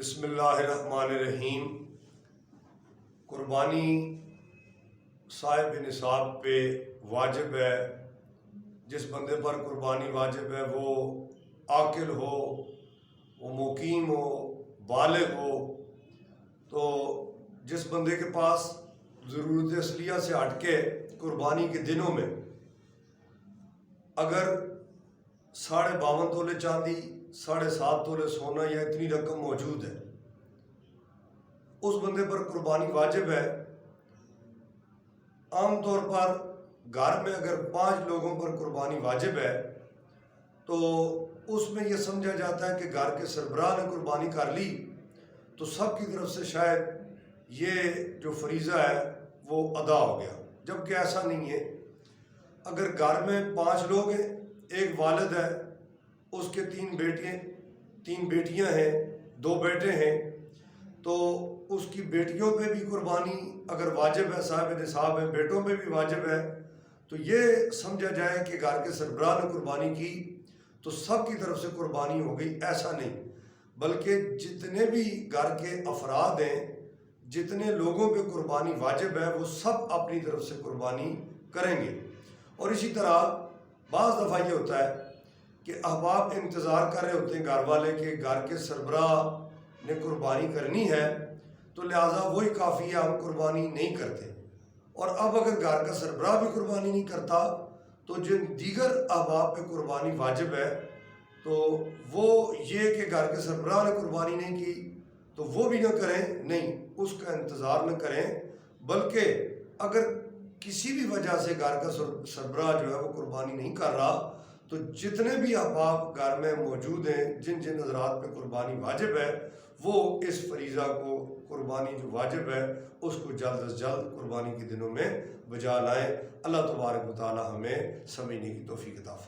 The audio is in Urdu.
بسم اللہ الرحمن الرحیم۔ قربانی صاحب نصاب پہ واجب ہے۔ جس بندے پر قربانی واجب ہے وہ عاقل ہو، وہ مقیم ہو، بالغ ہو۔ تو جس بندے کے پاس ضرورت اصلیہ سے ہٹ کے قربانی کے دنوں میں اگر 52.5 تولے چاندی، 7.5 تولے سونا یا اتنی رقم موجود ہے، اس بندے پر قربانی واجب ہے۔ عام طور پر گھر میں اگر 5 لوگوں پر قربانی واجب ہے تو اس میں یہ سمجھا جاتا ہے کہ گھر کے سربراہ نے قربانی کر لی تو سب کی طرف سے شاید یہ جو فریضہ ہے وہ ادا ہو گیا، جبکہ ایسا نہیں ہے۔ اگر گھر میں 5 لوگ ہیں، ایک والد ہے، اس کے 3 بیٹیاں ہیں، 2 بیٹے ہیں، تو اس کی بیٹیوں پہ بھی قربانی اگر واجب ہے، صاحب نصاب ہے، بیٹوں پہ بھی واجب ہے، تو یہ سمجھا جائے کہ گھر کے سربراہ نے قربانی کی تو سب کی طرف سے قربانی ہو گئی، ایسا نہیں، بلکہ جتنے بھی گھر کے افراد ہیں، جتنے لوگوں پہ قربانی واجب ہے وہ سب اپنی طرف سے قربانی کریں گے۔ اور اسی طرح بعض دفعہ یہ ہوتا ہے کہ احباب انتظار کر رہے ہوتے ہیں گھر والے کہ گھر کے سربراہ نے قربانی کرنی ہے تو لہٰذا وہی کافی ہے، ہم قربانی نہیں کرتے۔ اور اب اگر گھر کا سربراہ بھی قربانی نہیں کرتا تو جن دیگر احباب پہ قربانی واجب ہے تو وہ یہ کہ گھر کے سربراہ نے قربانی نہیں کی تو وہ بھی نہ کریں، نہیں، اس کا انتظار نہ کریں، بلکہ اگر کسی بھی وجہ سے گھر کا سربراہ جو ہے وہ قربانی نہیں کر رہا تو جتنے بھی احباب گھر میں موجود ہیں، جن حضرات پہ قربانی واجب ہے، وہ اس فریضہ کو، قربانی جو واجب ہے اس کو جلد از جلد قربانی کے دنوں میں بجا لائیں۔ اللہ تبارک و تعالی ہمیں سمجھنے کی توفیق عطا فرمائے۔